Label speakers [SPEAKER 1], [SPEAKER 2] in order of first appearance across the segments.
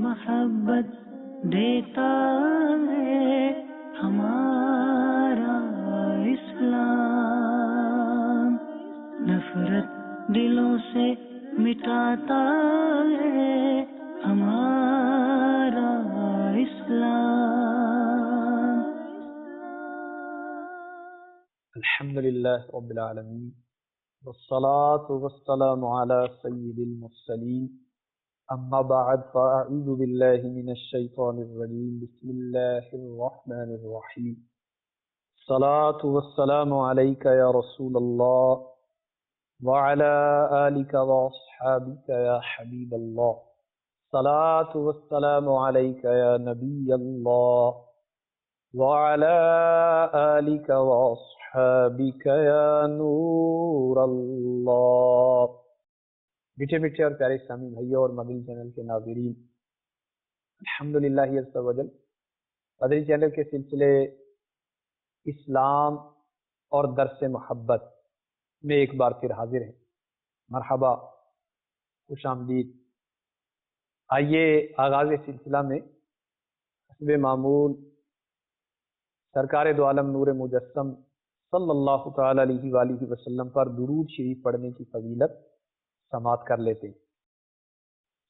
[SPEAKER 1] محبت دیتا ہے ہمارا اسلام، نفرت دلوں سے مٹاتا ہے ہمارا اسلام۔
[SPEAKER 2] الحمدللہ رب العالمین، والصلاة والسلام على سید المرسلین، اما بعد فاعوذ باللہ من الشیطان الرجیم، بسم اللہ الرحمن الرحیم۔ الصلاة والسلام علیک یا رسول اللہ وعلى آلک واصحابک یا حبیب اللہ، الصلاة والسلام علیک یا نبی اللہ وعلى آلک واصحابک یا نور اللہ۔ میٹھے میٹھے اور پیارے اسلامی بھائیوں اور مدنی چینل کے ناظرین، الحمدللہ عز و جل مدنی چینل کے سلسلے اسلام اور درس محبت میں ایک بار پھر حاضر ہیں۔ مرحبا، خوش آمدید۔ آئیے آغاز سلسلہ میں حسب معمول سرکار دو عالم نور مجسم صلی اللہ تعالی علیہ وآلہ وسلم پر درود شریف پڑھنے کی فضیلت سماعت کر لیتے ہیں۔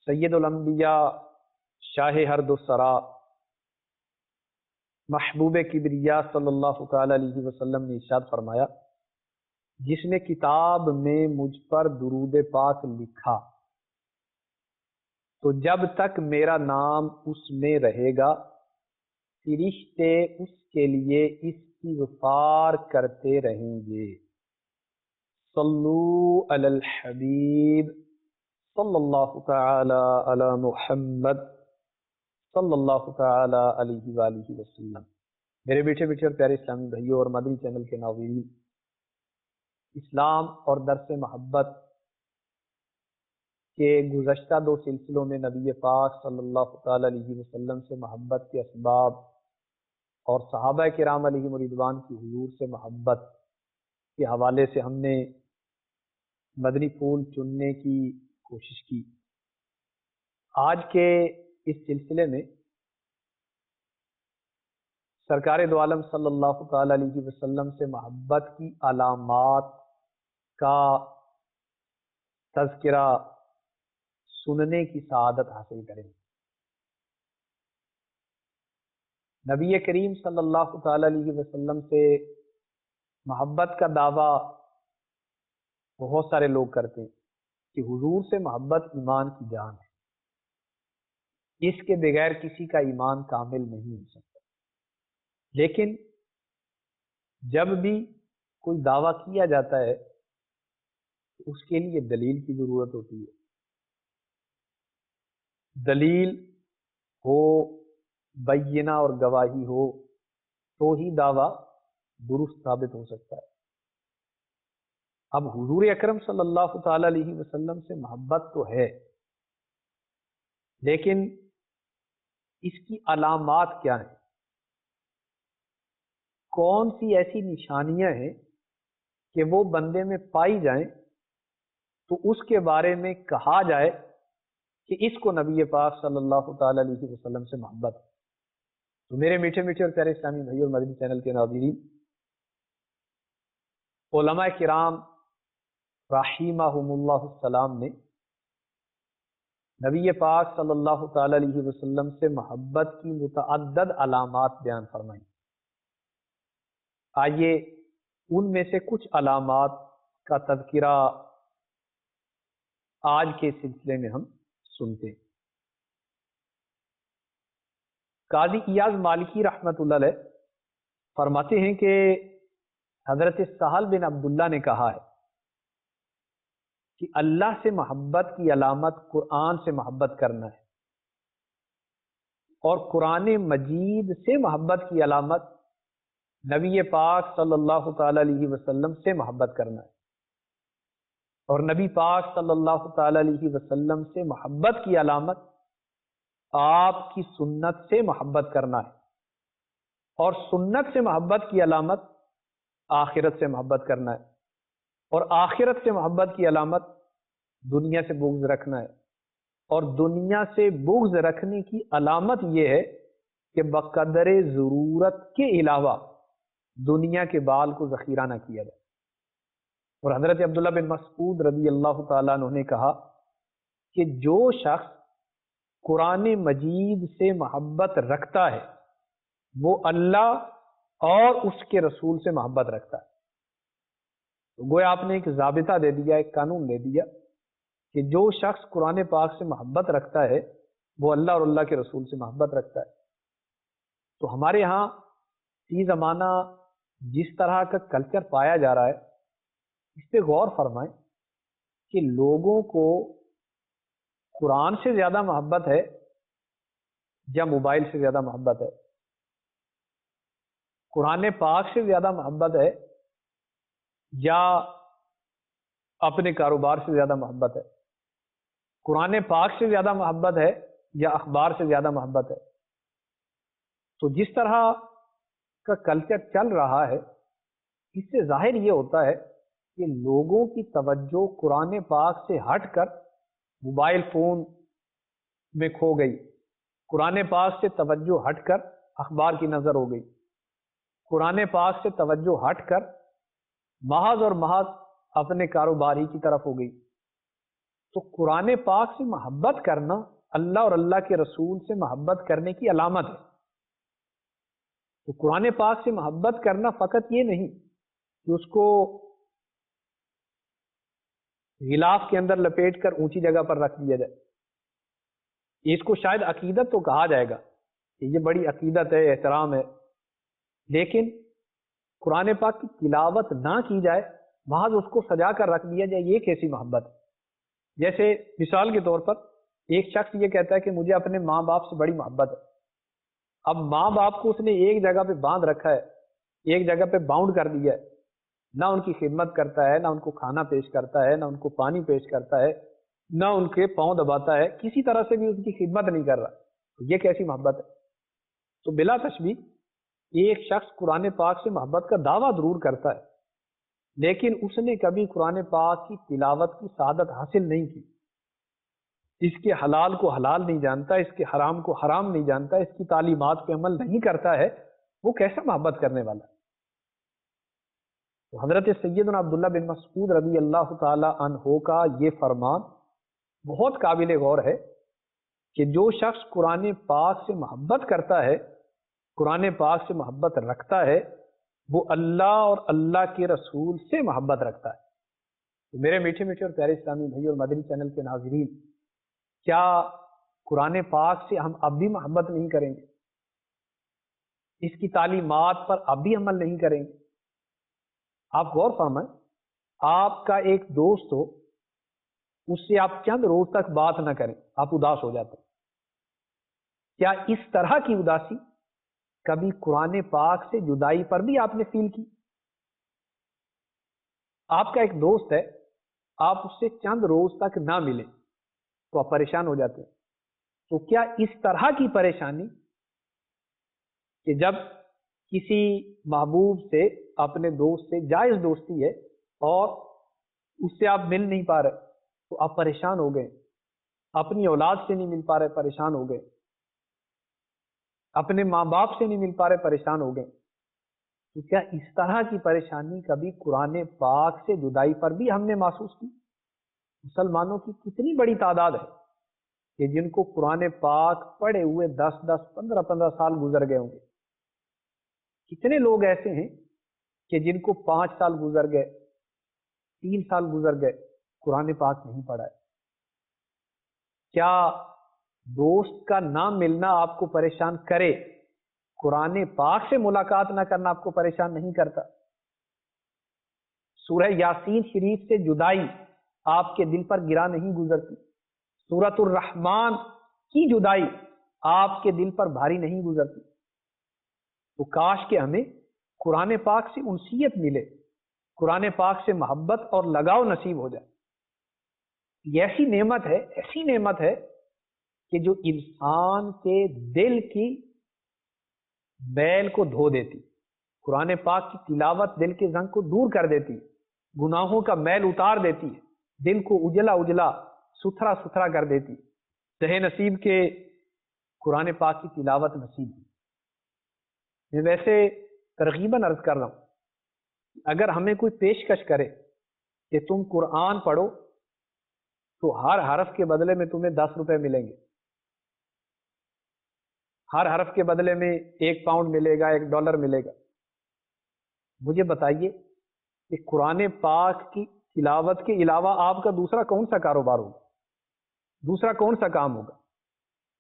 [SPEAKER 2] سید الانبیاء شاہ ہر دو سرا محبوب کبریا صلی اللہ تعالی علیہ وسلم نے ارشاد فرمایا، جس نے کتاب میں مجھ پر درود پاک لکھا تو جب تک میرا نام اس میں رہے گا فرشتے اس کے لیے استغفار کرتے رہیں گے۔ صلو علی الحبیب صلی اللہ تعالی علی محمد صلی اللہ تعالی علیہ وآلہ وسلم۔ میرے میٹھے میٹھے اور پیارے اسلامی بھائیوں اور مدنی چینل کے ناظرین، اسلام اور درس محبت کے گزشتہ دو سلسلوں میں نبی پاک صلی اللہ تعالی علیہ وسلم سے محبت کے اسباب اور صحابہ کرام علیہم رضوان کی حضور سے محبت کے حوالے سے ہم نے مدنی پھول چننے کی کوشش کی۔ آج کے اس سلسلے میں سرکار دو عالم صلی اللہ تعالی علیہ وسلم سے محبت کی علامات کا تذکرہ سننے کی سعادت حاصل کریں۔ نبی کریم صلی اللہ تعالی علیہ وسلم سے محبت کا دعویٰ بہت سارے لوگ کرتے ہیں کہ حضور سے محبت ایمان کی جان ہے، اس کے بغیر کسی کا ایمان کامل نہیں ہو سکتا۔ لیکن جب بھی کوئی دعویٰ کیا جاتا ہے تو اس کے لیے دلیل کی ضرورت ہوتی ہے۔ دلیل ہو، بینہ اور گواہی ہو تو ہی دعویٰ درست ثابت ہو سکتا ہے۔ اب حضور اکرم صلی اللہ تعالی علیہ وسلم سے محبت تو ہے، لیکن اس کی علامات کیا ہیں؟ کون سی ایسی نشانیاں ہیں کہ وہ بندے میں پائی جائیں تو اس کے بارے میں کہا جائے کہ اس کو نبی پاک صلی اللہ تعالی علیہ وسلم سے محبت ہے؟ تو میرے میٹھے میٹھے اور پیارے اسلامی بھائی اور مدنی چینل کے ناظرین، علماء کرام رحمہم اللہ السلام نے نبی پاک صلی اللہ تعالی علیہ وسلم سے محبت کی متعدد علامات بیان فرمائیں۔ آئیے ان میں سے کچھ علامات کا تذکرہ آج کے سلسلے میں ہم سنتے ہیں۔ قاضی ایاز مالکی رحمۃ اللہ علیہ فرماتے ہیں کہ حضرت سہل بن عبداللہ نے کہا ہے کہ اللہ سے محبت کی علامت قرآن سے محبت کرنا ہے، اور قرآن مجید سے محبت کی علامت نبی پاک صلی اللہ تعالی علیہ وسلم سے محبت کرنا ہے، اور نبی پاک صلی اللہ تعالی علیہ وسلم سے محبت کی علامت آپ کی سنت سے محبت کرنا ہے، اور سنت سے محبت کی علامت آخرت سے محبت کرنا ہے، اور آخرت سے محبت کی علامت دنیا سے بغض رکھنا ہے، اور دنیا سے بغض رکھنے کی علامت یہ ہے کہ بقدر ضرورت کے علاوہ دنیا کے بال کو ذخیرہ نہ کیا جائے۔ اور حضرت عبداللہ بن مسعود رضی اللہ تعالیٰ عنہ نے کہا کہ جو شخص قرآن مجید سے محبت رکھتا ہے وہ اللہ اور اس کے رسول سے محبت رکھتا ہے۔ تو گویا آپ نے ایک ضابطہ دے دیا، ایک قانون دے دیا کہ جو شخص قرآن پاک سے محبت رکھتا ہے وہ اللہ اور اللہ کے رسول سے محبت رکھتا ہے۔ تو ہمارے ہاں فی زمانہ جس طرح کا کلچر پایا جا رہا ہے اس پہ غور فرمائیں کہ لوگوں کو قرآن سے زیادہ محبت ہے یا موبائل سے زیادہ محبت ہے، قرآن پاک سے زیادہ محبت ہے یا اپنے کاروبار سے زیادہ محبت ہے، قرآن پاک سے زیادہ محبت ہے یا اخبار سے زیادہ محبت ہے۔ تو جس طرح کا کلچر چل رہا ہے اس سے ظاہر یہ ہوتا ہے کہ لوگوں کی توجہ قرآن پاک سے ہٹ کر موبائل فون میں کھو گئی، قرآن پاک سے توجہ ہٹ کر اخبار کی نظر ہو گئی، قرآن پاک سے توجہ ہٹ کر محض اور محض اپنے کاروباری کی طرف ہو گئی۔ تو قرآن پاک سے محبت کرنا اللہ اور اللہ کے رسول سے محبت کرنے کی علامت ہے۔ تو قرآن پاک سے محبت کرنا فقط یہ نہیں کہ اس کو غلاف کے اندر لپیٹ کر اونچی جگہ پر رکھ دیا جائے، اس کو شاید عقیدت تو کہا جائے گا کہ یہ بڑی عقیدت ہے، احترام ہے، لیکن قرآن پاک کی تلاوت نہ کی جائے، محض اس کو سجا کر رکھ دیا جائے، یہ کیسی محبت ہے؟ جیسے مثال کے طور پر ایک شخص یہ کہتا ہے کہ مجھے اپنے ماں باپ سے بڑی محبت ہے، اب ماں باپ کو اس نے ایک جگہ پہ باندھ رکھا ہے، ایک جگہ پہ باؤنڈ کر دیا ہے، نہ ان کی خدمت کرتا ہے، نہ ان کو کھانا پیش کرتا ہے، نہ ان کو پانی پیش کرتا ہے، نہ ان کے پاؤں دباتا ہے، کسی طرح سے بھی ان کی خدمت نہیں کر رہا، یہ کیسی محبت ہے؟ تو بلا تشبیہ ایک شخص قرآن پاک سے محبت کا دعویٰ ضرور کرتا ہے لیکن اس نے کبھی قرآن پاک کی تلاوت کی سعادت حاصل نہیں کی، اس کے حلال کو حلال نہیں جانتا، اس کے حرام کو حرام نہیں جانتا، اس کی تعلیمات پہ عمل نہیں کرتا ہے، وہ کیسا محبت کرنے والا ہے؟ تو حضرت سیدنا عبداللہ بن مسعود رضی اللہ تعالی عنہ کا یہ فرمان بہت قابل غور ہے کہ جو شخص قرآن پاک سے محبت کرتا ہے، قرآن پاک سے محبت رکھتا ہے، وہ اللہ اور اللہ کے رسول سے محبت رکھتا ہے۔ تو میرے میٹھے میٹھے اور پیارے اسلامی بھائی اور مدنی چینل کے ناظرین، کیا قرآن پاک سے ہم اب بھی محبت نہیں کریں گے؟ اس کی تعلیمات پر اب بھی عمل نہیں کریں گے؟ آپ غور فرمائیں، آپ کا ایک دوست ہو، اس سے آپ چند روز تک بات نہ کریں، آپ اداس ہو جاتے ہیں۔ کیا اس طرح کی اداسی کبھی قرآن پاک سے جدائی پر بھی آپ نے فیل کی؟ آپ کا ایک دوست ہے، آپ اس سے چند روز تک نہ ملیں تو آپ پریشان ہو جاتے ہیں۔ تو کیا اس طرح کی پریشانی کہ جب کسی محبوب سے، اپنے دوست سے جائز دوستی ہے اور اس سے آپ مل نہیں پا رہے تو آپ پریشان ہو گئے، اپنی اولاد سے نہیں مل پا رہے پریشان ہو گئے، اپنے ماں باپ سے نہیں مل پا رہے پریشان ہو گئے، تو کیا اس طرح کی پریشانی کبھی قرآن پاک سے جدائی پر بھی ہم نے محسوس کی؟ مسلمانوں کی کتنی بڑی تعداد ہے کہ جن کو قرآن پاک پڑھے ہوئے 10 15 سال گزر گئے ہوں گے، کتنے لوگ ایسے ہیں کہ جن کو 5 سال گزر گئے، 3 سال گزر گئے، قرآن پاک نہیں پڑھا ہے۔ کیا دوست کا نہ ملنا آپ کو پریشان کرے، قرآن پاک سے ملاقات نہ کرنا آپ کو پریشان نہیں کرتا؟ سورہ یاسین شریف سے جدائی آپ کے دل پر گرا نہیں گزرتی؟ سورۃ الرحمن کی جدائی آپ کے دل پر بھاری نہیں گزرتی؟ تو کاش کہ ہمیں قرآن پاک سے انسیت ملے، قرآن پاک سے محبت اور لگاؤ نصیب ہو جائے۔ یہ ایسی نعمت ہے کہ جو انسان کے دل کی میل کو دھو دیتی، قرآن پاک کی تلاوت دل کے زنگ کو دور کر دیتی، گناہوں کا میل اتار دیتی ہے، دل کو اجلا ستھرا کر دیتی۔ تہ نصیب کے قرآن پاک کی تلاوت نصیب ہوئی۔ میں ویسے ترغیباً عرض کر رہا ہوں، اگر ہمیں کوئی پیشکش کرے کہ تم قرآن پڑھو تو ہر حرف کے بدلے میں تمہیں 10 روپے ملیں گے، ہر حرف کے بدلے میں 1 پاؤنڈ ملے گا، $1 ملے گا، مجھے بتائیے کہ قرآن پاک کی تلاوت کے علاوہ آپ کا دوسرا کون سا کاروبار ہوگا، دوسرا کون سا کام ہوگا؟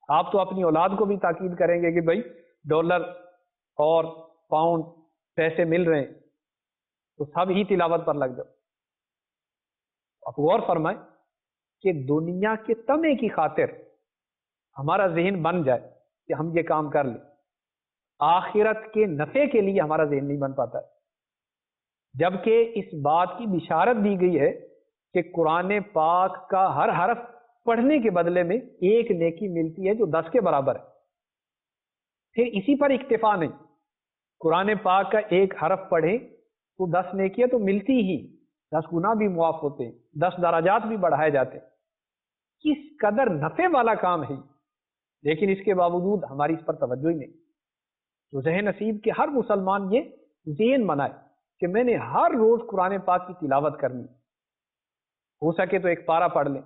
[SPEAKER 2] آپ تو اپنی اولاد کو بھی تاکید کریں گے کہ بھائی $، اور پاؤنڈ، پیسے مل رہے ہیں تو سب ہی تلاوت پر لگ جاؤ۔ آپ غور فرمائیں کہ دنیا کے طمع کی خاطر ہمارا ذہن بن جائے کہ ہم یہ کام کر لیں، آخرت کے نفع کے لیے ہمارا ذہن نہیں بن پاتا ہے، جبکہ اس بات کی بشارت دی گئی ہے کہ قرآن پاک کا ہر حرف پڑھنے کے بدلے میں 1 نیکی ملتی ہے جو 10 کے برابر ہے۔ پھر اسی پر اکتفا نہیں، قرآن پاک کا 1 حرف پڑھیں تو 10 نیکیاں تو ملتی ہی، 10 گناہ بھی معاف ہوتے ہیں، 10 درجات بھی بڑھائے جاتے ہیں۔ کس قدر نفع والا کام ہے، لیکن اس کے باوجود ہماری اس پر توجہ ہی نہیں۔ تو ذہن نصیب کے ہر مسلمان یہ ذہن بنائے کہ میں نے ہر روز قرآن پاک کی تلاوت کرنی، ہو سکے تو 1 پارہ پڑھ لیں،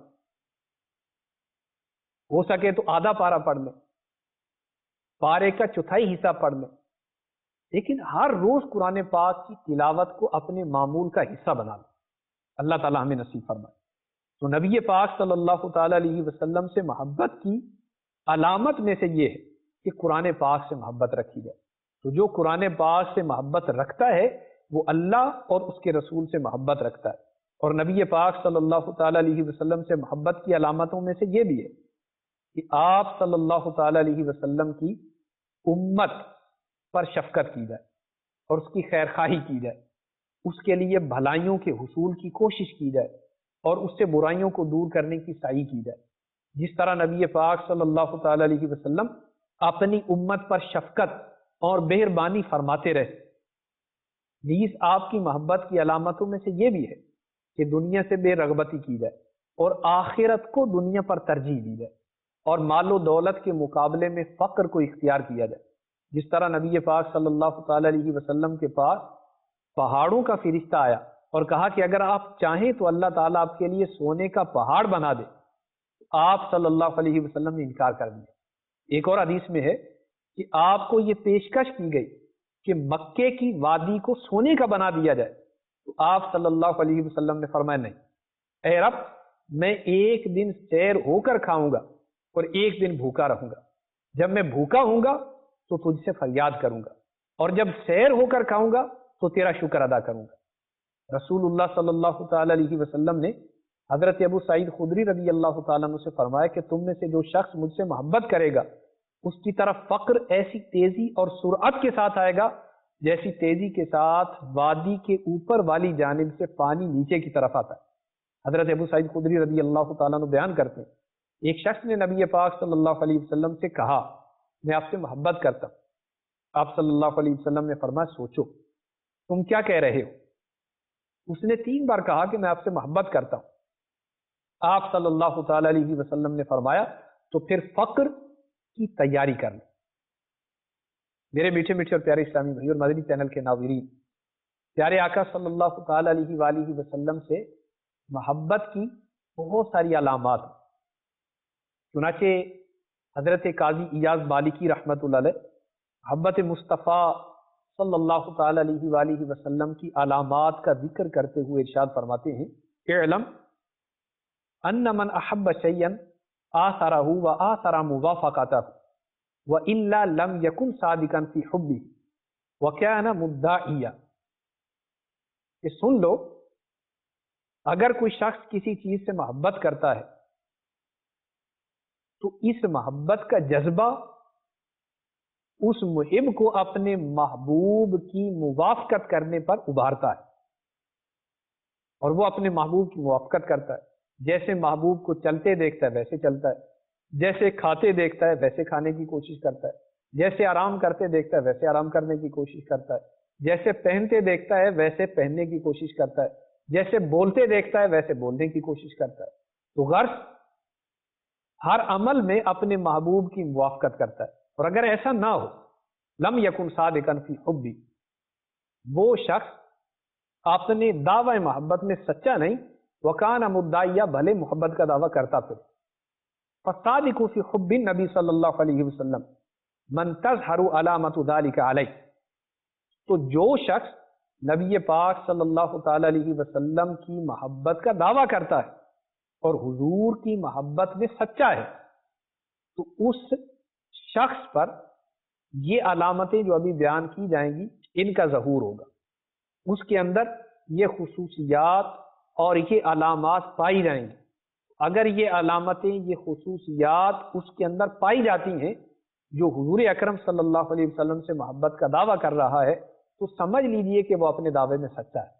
[SPEAKER 2] ہو سکے تو آدھا پارہ پڑھ لیں، پارے کا چوتھائی حصہ پڑھ لیں، لیکن ہر روز قرآن پاک کی تلاوت کو اپنے معمول کا حصہ بنا لیں۔ اللہ تعالی ہمیں نصیب فرمائے۔ تو نبی پاک صلی اللہ تعالی علیہ وسلم سے محبت کی علامت میں سے یہ ہے کہ قرآن پاک سے محبت رکھی جائے۔ تو جو قرآن پاک سے محبت رکھتا ہے وہ اللہ اور اس کے رسول سے محبت رکھتا ہے۔ اور نبی پاک صلی اللہ تعالی علیہ وسلم سے محبت کی علامتوں میں سے یہ بھی ہے کہ آپ صلی اللہ تعالی علیہ وسلم کی امت پر شفقت کی جائے اور اس کی خیر خواہی کی جائے، اس کے لیے بھلائیوں کے حصول کی کوشش کی جائے اور اس سے برائیوں کو دور کرنے کی سعی کی جائے۔ جس طرح نبی پاک صلی اللہ تعالی علیہ وسلم اپنی امت پر شفقت اور مہربانی فرماتے رہے، نیز آپ کی محبت کی علامتوں میں سے یہ بھی ہے کہ دنیا سے بے رغبتی کی جائے اور آخرت کو دنیا پر ترجیح دی جائے اور مال و دولت کے مقابلے میں فقر کو اختیار کیا جائے۔ جس طرح نبی پاک صلی اللہ تعالی علیہ وسلم کے پاس پہاڑوں کا فرشتہ آیا اور کہا کہ اگر آپ چاہیں تو اللہ تعالیٰ آپ کے لیے سونے کا پہاڑ بنا دے، آپ صلی اللہ علیہ وسلم نے انکار کر دیا۔ ایک اور حدیث میں ہے کہ آپ کو یہ پیشکش کی گئی کہ مکے کی وادی کو سونے کا بنا دیا جائے، تو آپ صلی اللہ علیہ وسلم نے فرمایا نہیں، اے رب میں 1 دن سیر ہو کر کھاؤں گا اور 1 دن بھوکا رہوں گا، جب میں بھوکا ہوں گا تو تجھ سے فریاد کروں گا، اور جب سیر ہو کر کھاؤں گا تو تیرا شکر ادا کروں گا۔ رسول اللہ صلی اللہ تعالی علیہ وسلم نے حضرت ابو سعید خدری رضی اللہ تعالیٰ عنہ سے فرمایا کہ تم میں سے جو شخص مجھ سے محبت کرے گا اس کی طرف فقر ایسی تیزی اور سرعت کے ساتھ آئے گا جیسی تیزی کے ساتھ وادی کے اوپر والی جانب سے پانی نیچے کی طرف آتا ہے۔ حضرت ابو سعید خدری رضی اللہ تعالیٰ عنہ بیان کرتے ہیں ایک شخص نے نبی پاک صلی اللہ علیہ وسلم سے کہا میں آپ سے محبت کرتا ہوں۔ آپ صلی اللہ علیہ وسلم نے فرمایا سوچو تم کیا کہہ رہے ہو؟ اس نے 3 بار کہا کہ میں آپ سے محبت کرتا ہوں۔ آپ صلی اللہ تعالی علیہ وسلم نے فرمایا تو پھر فقر کی تیاری کر لیں۔ میرے میٹھے میٹھے اور پیارے اسلامی بھائی اور مدنی چینل کے ناظرین، پیارے آقا صلی اللہ تعالی علیہ وآلہ وسلم سے محبت کی بہت ساری علامات، چنانچہ حضرت قاضی ایاز مالکی رحمۃ اللہ علیہ محبت مصطفیٰ صلی اللہ تعالی علیہ وآلہ وسلم کی علامات کا ذکر کرتے ہوئے ارشاد فرماتے ہیں اعلم ان من احب شیئا آثرہ وآثر موافقتہ وإلا لم يكن صادقا في حبه وكان مدعیا، کہ سن لو اگر کوئی شخص کسی چیز سے محبت کرتا ہے تو اس محبت کا جذبہ اس محب کو اپنے محبوب کی موافقت کرنے پر ابھارتا ہے، اور وہ اپنے محبوب کی موافقت کرتا ہے، جیسے محبوب کو چلتے دیکھتا ہے ویسے چلتا ہے، جیسے کھاتے دیکھتا ہے ویسے کھانے کی کوشش کرتا ہے، جیسے آرام کرتے دیکھتا ہے ویسے آرام کرنے کی کوشش کرتا ہے، جیسے پہنتے دیکھتا ہے ویسے پہننے کی کوشش کرتا ہے، جیسے بولتے دیکھتا ہے ویسے بولنے کی کوشش کرتا ہے۔ تو غرض ہر عمل میں اپنے محبوب کی موافقت کرتا ہے، اور اگر ایسا نہ ہو لم یکن صادقا فی حبی، وہ شخص اپنے دعوی محبت میں سچا نہیں، وکان مدعیا، بھلے محبت کا دعویٰ کرتا پھر، فصادق فی حب النبی صلی اللہ علیہ وسلم من تظہر علامت ذلک علیہ، تو جو شخص نبی پاک صلی اللہ تعالی علیہ وسلم کی محبت کا دعویٰ کرتا ہے اور حضور کی محبت میں سچا ہے، تو اس شخص پر یہ علامتیں جو ابھی بیان کی جائیں گی ان کا ظہور ہوگا، اس کے اندر یہ خصوصیات اور یہ علامات پائی جائیں گی۔ اگر یہ علامتیں، یہ خصوصیات اس کے اندر پائی جاتی ہیں جو حضور اکرم صلی اللہ علیہ وسلم سے محبت کا دعویٰ کر رہا ہے، تو سمجھ لیجئے کہ وہ اپنے دعوے میں سچا ہے،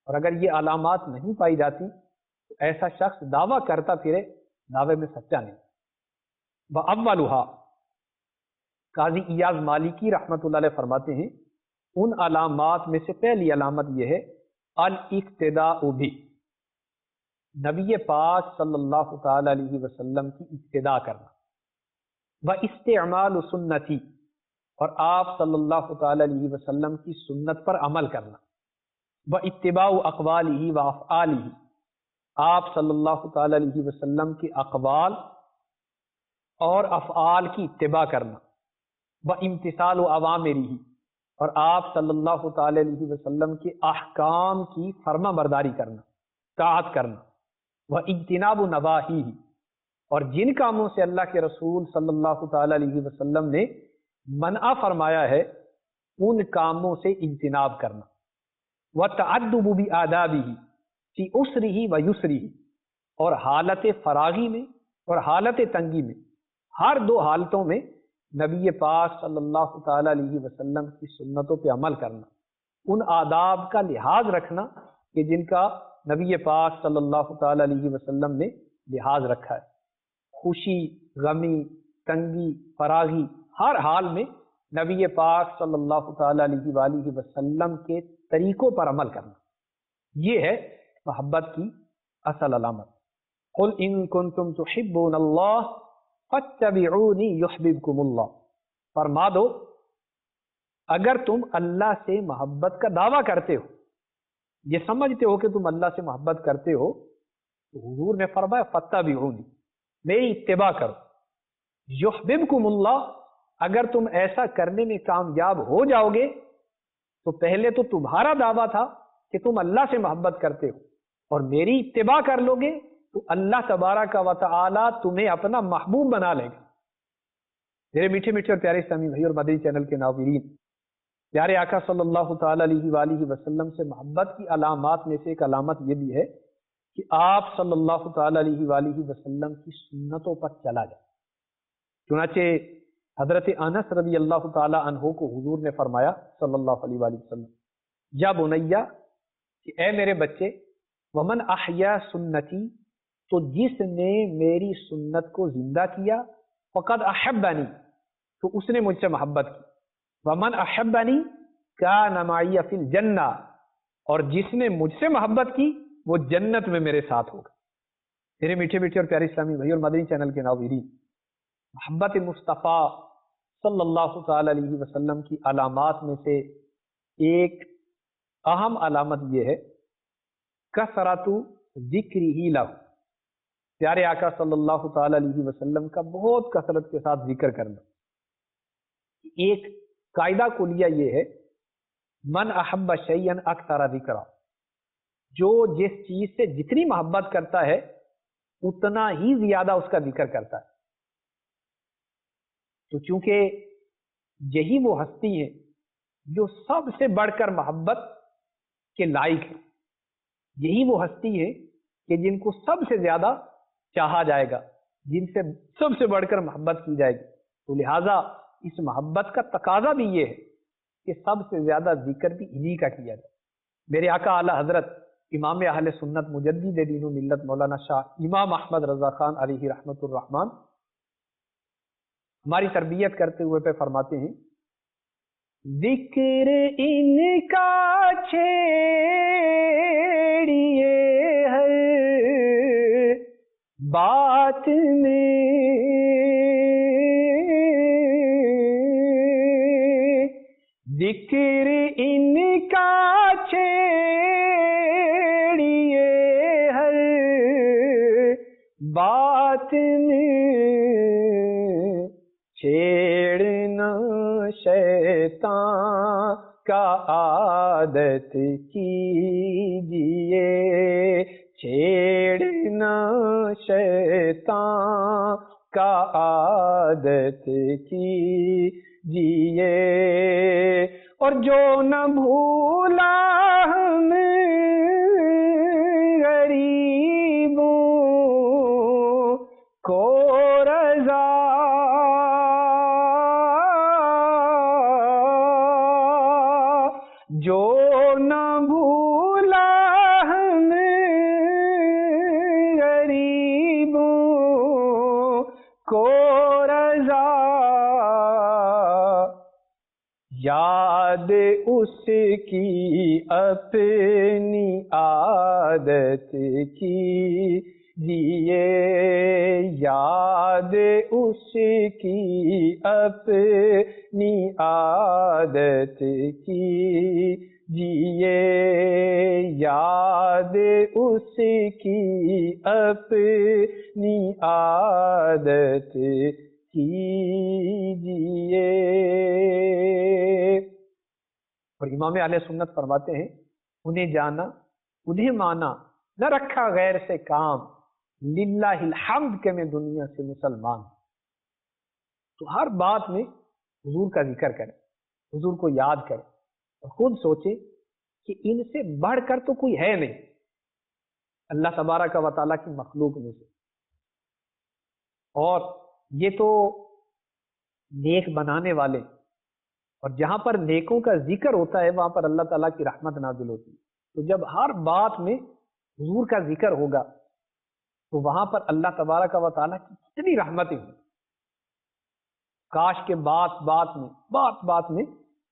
[SPEAKER 2] اور اگر یہ علامات نہیں پائی جاتی تو ایسا شخص دعویٰ کرتا پھرے، دعوے میں سچا نہیں۔ وَأَوَّلُهَا، قاضی ایاز مالکی رحمۃ اللہ علیہ فرماتے ہیں ان علامات میں سے پہلی علامت یہ ہے الاقتداء بھی، نبی پاک صلی اللہ تعالی علیہ وسلم کی اقتداء کرنا، واستعمال سنتی، اور آپ صلی اللہ تعالی علیہ وسلم کی سنت پر عمل کرنا، واتباع اقوالہ وافعالہ، آپ صلی اللہ تعالی علیہ وسلم کے اقوال اور افعال کی اتباع کرنا، وامتثال اوامرہ، اور آپ صلی اللہ تعالی علیہ وسلم کے احکام کی فرما برداری کرنا، طاعت کرنا، واجتناب نواہیہ، اور جن کاموں سے اللہ کے رسول صلی اللہ تعالی علیہ وسلم نے منع فرمایا ہے ان کاموں سے اجتناب کرنا، وتعدب بآدابہ فی عسرہ ویسرہ، اور حالت فراغی میں اور حالت تنگی میں، ہر دو حالتوں میں نبی پاک صلی اللہ تعالی علیہ وسلم کی سنتوں پہ عمل کرنا، ان آداب کا لحاظ رکھنا کہ جن کا نبی پاک صلی اللہ تعالی علیہ وسلم نے لحاظ رکھا ہے، خوشی، غمی، تنگی، فراغی، ہر حال میں نبی پاک صلی اللہ تعالی علیہ وآلہ وسلم کے طریقوں پر عمل کرنا، یہ ہے محبت کی اصل علامت۔ قل ان کنتم تحبون اللہ فاتبعونی یحببکم اللہ، فرما دو اگر تم اللہ سے محبت کا دعویٰ کرتے ہو، یہ سمجھتے ہو کہ تم اللہ سے محبت کرتے ہو، تو حضور نے فرمایا فاتبعونی، میری اتباع کرو، یحببکم اللہ، اگر تم ایسا کرنے میں کامیاب ہو جاؤ گے تو پہلے تو تمہارا دعویٰ تھا کہ تم اللہ سے محبت کرتے ہو، اور میری اتباع کر لو گے تو اللہ تبارک و تعالی تمہیں اپنا محبوب بنا لے گا۔ میرے میٹھے میٹھے اور پیارے اسلامی بھائی اور مدنی چینل کے ناظرین، پیارے آقا صلی اللہ تعالی علیہ وآلہ وسلم سے محبت کی علامات میں سے ایک علامت یہ بھی ہے کہ آپ صلی اللہ تعالی علیہ وآلہ وسلم کی سنتوں پر چلا جائے۔ چنانچہ حضرت انس رضی اللہ تعالی عنہ کو حضور نے فرمایا صلی اللہ علیہ وآلہ وسلم، یا بنیا، کہ اے میرے بچے، ومن احیا سنتی، تو جس نے میری سنت کو زندہ کیا، فقد احبنی، تو اس نے مجھ سے محبت کی، ومن احبنی کان معی فی الجنہ، اور جس نے مجھ سے محبت کی وہ جنت میں میرے ساتھ ہوگا۔ میرے میٹھے میٹھے اور پیارے اسلامی بھائی اور مدنی چینل کے ناظرین، محبت مصطفیٰ صلی اللہ تعالی علیہ وسلم کی علامات میں سے ایک اہم علامت یہ ہے کثرت ذکرہ لہ، پیارے آقا صلی اللہ تعالی علیہ وسلم کا بہت کثرت کے ساتھ ذکر کرنا۔ ایک قاعدہ کلیہ یہ ہے، من احب شیئا اکثر ذکرہ، جو جس چیز سے جتنی محبت کرتا ہے اتنا ہی زیادہ اس کا ذکر کرتا ہے۔ تو چونکہ یہی وہ ہستی ہے جو سب سے بڑھ کر محبت کے لائق ہے، یہی وہ ہستی ہے کہ جن کو سب سے زیادہ چاہا جائے گا، جن سے سب سے بڑھ کر محبت کی جائے گی، تو لہٰذا اس محبت کا تقاضا بھی یہ ہے کہ سب سے زیادہ ذکر بھی انہی کا کیا جائے۔ میرے آقا اعلی حضرت امام اہل سنت مجدد دین و ملت مولانا شاہ امام احمد رضا خان علیہ رحمت الرحمن ہماری تربیت کرتے ہوئے پہ فرماتے ہیں، ذکر ان کا چھیڑیے ہر بات میں ذکر ان کا چھیڑیے، ہر بات میں چھیڑنا شیطان کا عادت کیجیے، چھیڑنا شیطان کا عادت کیجیے، اور جو نہ بھولا ہم غریبوں کو رضا، جو نہ بھولا ہم غریبوں کو رضا، یاد اس کی اپنی عادت کیجیے، یاد اس کی اپنی عادت کیجیے، یاد اس کی اپنی عادت کیجیے۔ اور امام اہل سنت فرماتے ہیں انہیں جانا انہیں مانا، نہ رکھا غیر سے کام، للہ الحمد کہ میں دنیا سے مسلمان۔ تو ہر بات میں حضور کا ذکر کریں، حضور کو یاد کریں، اور خود سوچیں کہ ان سے بڑھ کر تو کوئی ہے نہیں اللہ تبارک و تعالیٰ کی مخلوق میں سے۔ اور یہ تو نیک بنانے والے، اور جہاں پر نیکوں کا ذکر ہوتا ہے وہاں پر اللہ تعالیٰ کی رحمت نازل ہوتی ہے۔ تو جب ہر بات میں حضور کا ذکر ہوگا تو وہاں پر اللہ تبارک و تعالیٰ کی کتنی رحمتیں ہوں۔ کاش کے بات بات میں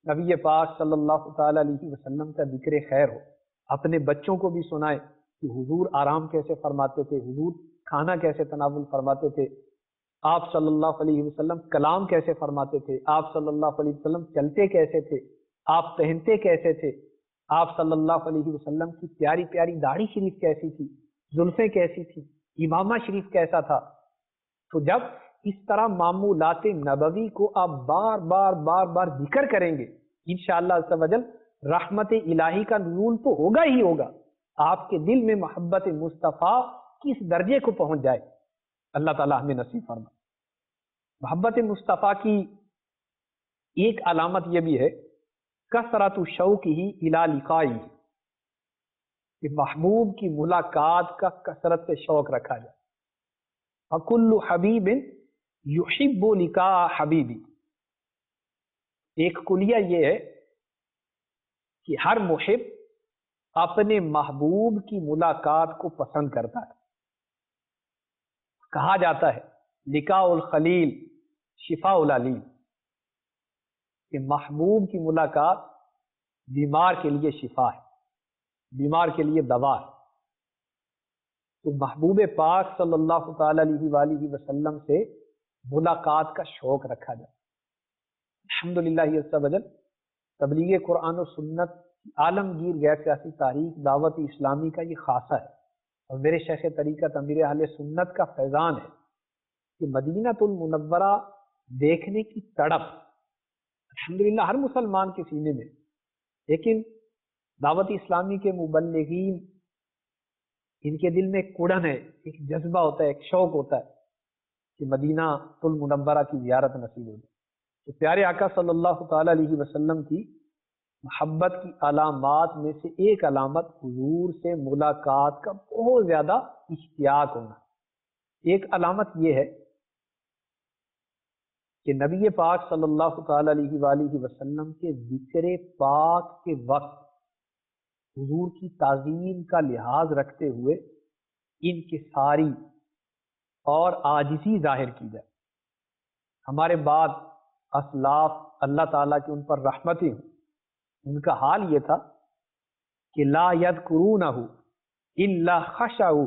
[SPEAKER 2] نبی پاک صلی اللہ تعالی علیہ وسلم کا ذکر خیر ہو، اپنے بچوں کو بھی سنائے کہ حضور آرام کیسے فرماتے تھے، حضور کھانا کیسے تناول فرماتے تھے، آپ صلی اللہ علیہ وسلم کلام کیسے فرماتے تھے، آپ صلی اللہ علیہ وسلم چلتے کیسے تھے، آپ پہنتے کیسے تھے، آپ صلی اللہ علیہ وسلم کی پیاری پیاری داڑھی شریف کیسی تھی، زلفیں کیسی تھی، امامہ شریف کیسا تھا۔ تو جب اس طرح معمولات نبوی کو آپ بار بار ذکر کریں گے، انشاءاللہ عز و جل رحمت الہی کا نزول تو ہوگا ہی ہوگا، آپ کے دل میں محبت مصطفیٰ کس درجے کو پہنچ جائے اللہ تعالیٰ ہمیں نصیب فرمائے۔ محبت مصطفیٰ کی ایک علامت یہ بھی ہے کثرت شوق ہی الی لقائی، کہ محبوب کی ملاقات کا کثرت سے شوق رکھا جائے۔ فَكُلُّ حَبِيبٍ يُحِبُّ لِقَاءَ حَبِيبِ، ایک کلیہ یہ ہے کہ ہر محب اپنے محبوب کی ملاقات کو پسند کرتا ہے۔ کہا جاتا ہے لقاء الخلیل شفاء العلیل، کہ محبوب کی ملاقات بیمار کے لیے شفا ہے، بیمار کے لیے دوا ہے۔ تو محبوب پاک صلی اللہ تعالی علیہ وآلہ وسلم سے ملاقات کا شوق رکھا جائے۔ الحمدللہ عز و جل تبلیغ قرآن و سنت عالمگیر غیر سیاسی تاریخ دعوت اسلامی کا یہ خاصہ ہے، اور میرے شیخ طریقت امیر اہل سنت کا فیضان ہے کہ مدینہ المنورہ دیکھنے کی تڑپ الحمدللہ ہر مسلمان کے سینے میں، لیکن دعوت اسلامی کے مبلغین ان کے دل میں ایک کڑن ہے، ایک جذبہ ہوتا ہے، ایک شوق ہوتا ہے کہ مدینہ المنورہ کی زیارت نصیب ہو جائے۔ تو پیارے آقا صلی اللہ تعالی علیہ وسلم کی محبت کی علامات میں سے ایک علامت حضور سے ملاقات کا بہت زیادہ اشتیاق ہونا۔ ایک علامت یہ ہے کہ نبی پاک صلی اللہ تعالی علیہ وآلہ وسلم کے ذکر پاک کے وقت حضور کی تعظیم کا لحاظ رکھتے ہوئے انکساری اور عاجزی ظاہر کی جائے۔ ہمارے بعد اسلاف اللہ تعالیٰ کی ان پر رحمتیں ہوں، ان کا حال یہ تھا کہ لا یذکرونہ الا خشعوا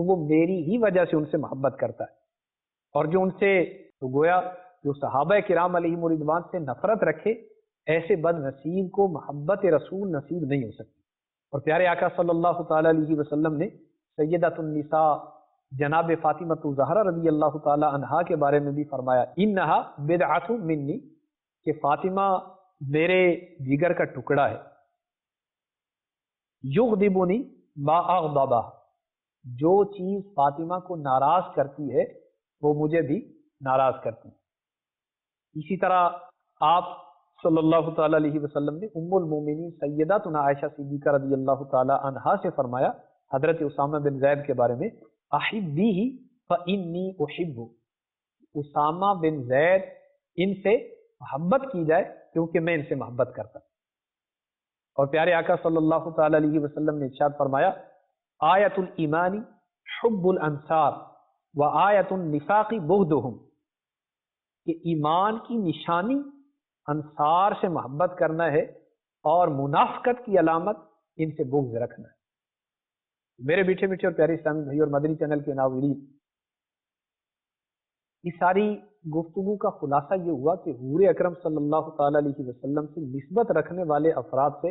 [SPEAKER 2] تو وہ میری ہی وجہ سے ان سے محبت کرتا ہے، اور جو ان سے تو گویا جو صحابہ کرام علیہم رضوان سے نفرت رکھے، ایسے بد نصیب کو محبت رسول نصیب نہیں ہو سکتی۔ اور پیارے آقا صلی اللہ تعالی علیہ وسلم نے سیدۃ النساء جناب فاطمہ الزہرا رضی اللہ تعالی عنہا کے بارے میں بھی فرمایا، انہا بدعۃ منی، کہ فاطمہ میرے جگر کا ٹکڑا ہے، یغضبنی ما اغضبہ، جو چیز فاطمہ کو ناراض کرتی ہے وہ مجھے بھی ناراض کرتی ہے۔ اسی طرح آپ صلی اللہ تعالی علیہ وسلم نے ام المومنین سیداتنا عائشہ صدیقہ رضی اللہ تعالی عنہا سے فرمایا حضرت اسامہ بن زید کے بارے میں، احبیہ فانی احبہ، اسامہ بن زید ان سے محبت کی جائے کیونکہ میں ان سے محبت کرتا ہوں۔ اور پیارے آقا صلی اللہ تعالی علیہ وسلم نے ارشاد فرمایا، آیت الایمان حب الانصار و آیت النفاق بغضهم، کہ ایمان کی نشانی انصار سے محبت کرنا ہے اور منافقت کی علامت ان سے بغض رکھنا ہے۔ میرے میٹھے میٹھے اور پیارے اسلامی بھائی اور مدنی چینل کے ناظرین، اس ساری گفتگو کا خلاصہ یہ ہوا کہ حضور اکرم صلی اللہ تعالی علیہ وسلم سے نسبت رکھنے والے افراد سے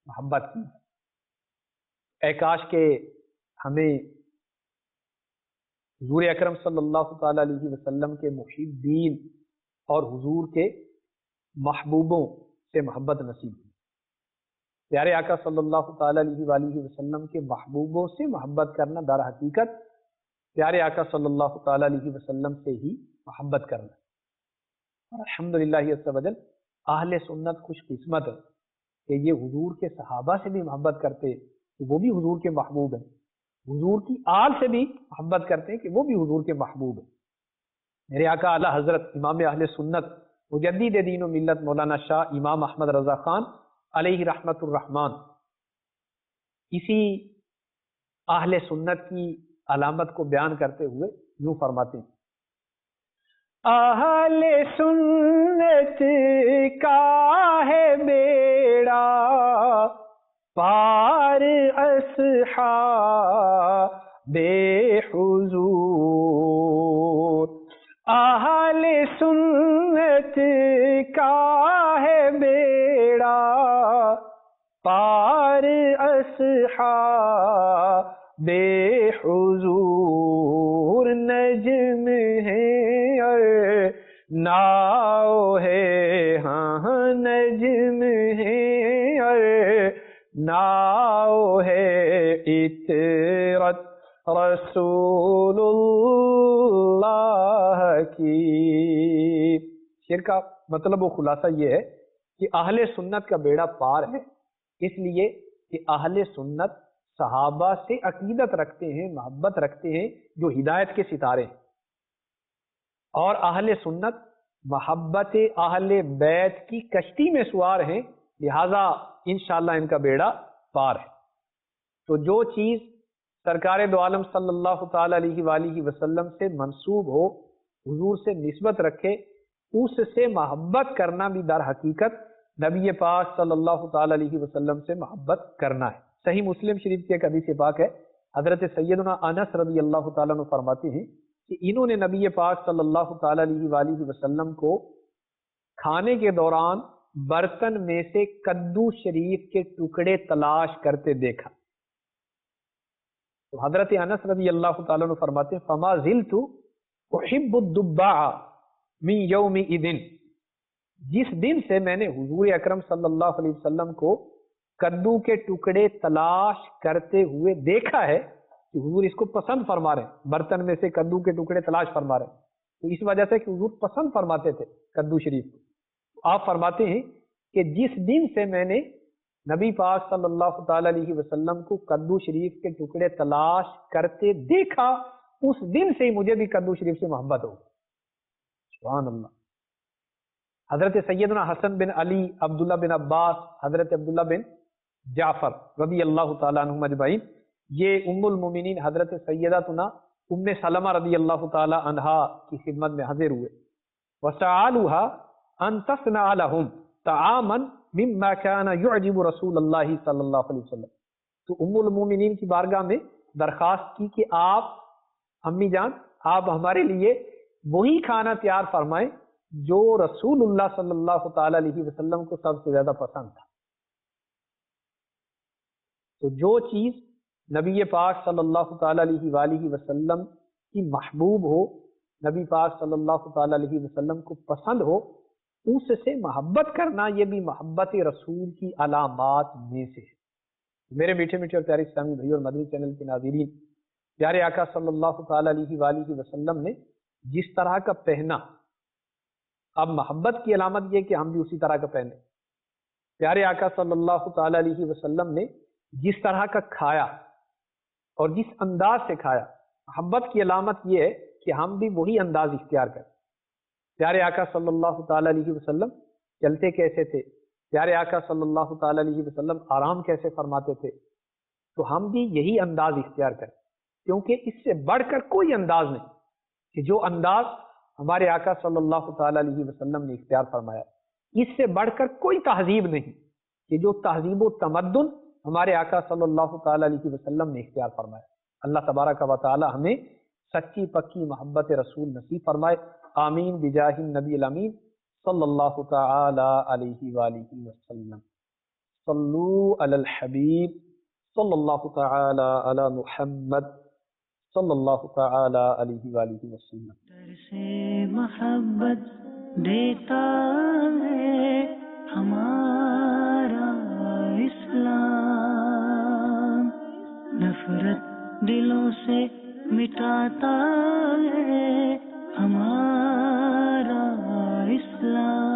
[SPEAKER 2] محبت کی۔ اے کاش کہ ہمیں حضور اکرم صلی اللہ تعالی علیہ وسلم کے محبین اور حضور کے محبوبوں سے محبت نصیب ہوئی۔ پیارے آقا صلی اللہ تعالی علیہ وآلہ وسلم کے محبوبوں سے محبت کرنا در حقیقت پیارے آقا صلی اللہ تعالی علیہ وسلم سے ہی محبت کرنا۔ اور الحمدللہ عز و جل اہل سنت خوش قسمت ہے کہ یہ حضور کے صحابہ سے بھی محبت کرتے کہ وہ بھی حضور کے محبوب ہیں، حضور کی آل سے بھی محبت کرتے ہیں کہ وہ بھی حضور کے محبوب ہیں۔ میرے آقا اعلی حضرت امام اہل سنت مجدد دین و ملت مولانا شاہ امام احمد رضا خان علیہ رحمت الرحمن اسی اہل سنت کی علامت کو بیان کرتے ہوئے یوں فرماتے ہیں، اہل سنت کا ہے بیڑا پار اصحاب حضور، اہل سنت کا ہے بیڑا پار اصحاب حضور، نجم ہے اور ناؤ ہے، ہاں نجم ہے اور ناؤ ہے، اطرت رسول اللہ کی۔ شعر کا مطلب و خلاصہ یہ ہے کہ اہل سنت کا بیڑا پار ہے، اس لیے کہ اہل سنت صحابہ سے عقیدت رکھتے ہیں، محبت رکھتے ہیں جو ہدایت کے ستارے ہیں، اور اہل سنت محبت اہل بیت کی کشتی میں سوار ہیں، لہذا انشاءاللہ ان کا بیڑا پار ہے۔ تو جو چیز سرکار دو عالم صلی اللہ تعالی علیہ وآلہ وسلم سے منسوب ہو، حضور سے نسبت رکھے، اس سے محبت کرنا بھی در حقیقت نبی پاک صلی اللہ تعالی علیہ وسلم سے محبت کرنا ہے۔ صحیح مسلم شریف کی ایک حدیث پاک ہے، حضرت سیدنا انس رضی اللہ تعالیٰ عنہ فرماتے ہیں کہ انہوں نے نبی پاک صلی اللہ تعالی علیہ وآلہ وسلم کو کھانے کے دوران برتن میں سے کدو شریف کے ٹکڑے تلاش کرتے دیکھا۔ تو حضرت انس رضی اللہ تعالیٰ عنہ فرماتے ہیں، فما زلت احب الدباء من یومئذ، جس دن سے میں نے حضور اکرم صلی اللہ علیہ وسلم کو کدو کے ٹکڑے تلاش کرتے ہوئے دیکھا ہے کہ حضور اس کو پسند فرما رہے ہیں، برتن میں سے کدو کے ٹکڑے تلاش فرما رہے ہیں، تو اس وجہ سے کہ حضور پسند فرماتے تھے کدو شریف کو۔ آپ فرماتے ہیں کہ جس دن سے میں نے نبی پاک صلی اللہ تعالی علیہ وسلم کو کدو شریف کے ٹکڑے تلاش کرتے دیکھا، اس دن سے ہی مجھے بھی کدو شریف سے محبت ہو۔ سبحان اللہ۔ حضرت سیدنا حسن بن علی، عبداللہ بن عباس، حضرت عبداللہ بن جعفر رضی اللہ تعالیٰ عنہم اجمعین، یہ ام المومنین حضرت سیداتنا ام سلمہ رضی اللہ تعالیٰ عنہا کی خدمت میں حاضر ہوئے، وَسَعَالُوهَا أَن تَصْنَعَ لَهُمْ طَعَامًا مِمَّا كَانَ يُعْجِبُ رسول اللہ صلی اللہ علیہ وسلم۔ تو ام المومنین کی بارگاہ میں درخواست کی کہ آپ امی جان آپ ہمارے لیے وہی کھانا تیار فرمائیں جو رسول اللہ صلی اللہ تعالی علیہ وسلم کو سب سے زیادہ پسند تھا۔ تو جو چیز نبی پاک صلی اللہ تعالی علیہ وآلہ وسلم کی محبوب ہو، نبی پاک صلی اللہ تعالی علیہ وسلم کو پسند ہو، اس سے محبت کرنا یہ بھی محبت رسول کی علامات میں سے ہے۔ میرے میٹھے میٹھے اور پیارے اسلامی بھائی اور مدنی چینل کے ناظرین، پیارے آقا صلی اللہ تعالی علیہ وآلہ وسلم نے جس طرح کا پہنا، اب محبت کی علامت یہ کہ ہم بھی اسی طرح کا پہنے۔ پیارے آقا صلی اللہ تعالی علیہ وسلم نے جس طرح کا کھایا اور جس انداز سے کھایا، محبت کی علامت یہ ہے کہ ہم بھی وہی انداز اختیار کریں۔ پیارے آقا صلی اللہ تعالی علیہ وسلم چلتے کیسے تھے، پیارے آقا صلی اللہ تعالی علیہ وسلم آرام کیسے فرماتے تھے، تو ہم بھی یہی انداز اختیار کریں، کیونکہ اس سے بڑھ کر کوئی انداز نہیں کہ جو انداز ہمارے آقا صلی اللہ تعالی علیہ وسلم نے اختیار فرمایا۔ اس سے بڑھ کر کوئی تہذیب نہیں کہ جو تہذیب و تمدن ہمارے آقا صلی اللہ تعالی علیہ وسلم نے اختیار فرمایا۔ اللہ تبارک و تعالی ہمیں سچی پکی محبت رسول نصیب فرمائے، آمین بجاہ النبی الامین صلی اللہ تعالی علیہ وآلہ وسلم۔ صلو علی الحبیب صلی اللہ تعالی علی محمد صلی اللہ تعالی علیہ وآلہ وسلم۔
[SPEAKER 1] در سے محبت دیتا ہے ہمارا اسلام، نفرت دلوں سے مٹاتا ہے ہمارا اسلام۔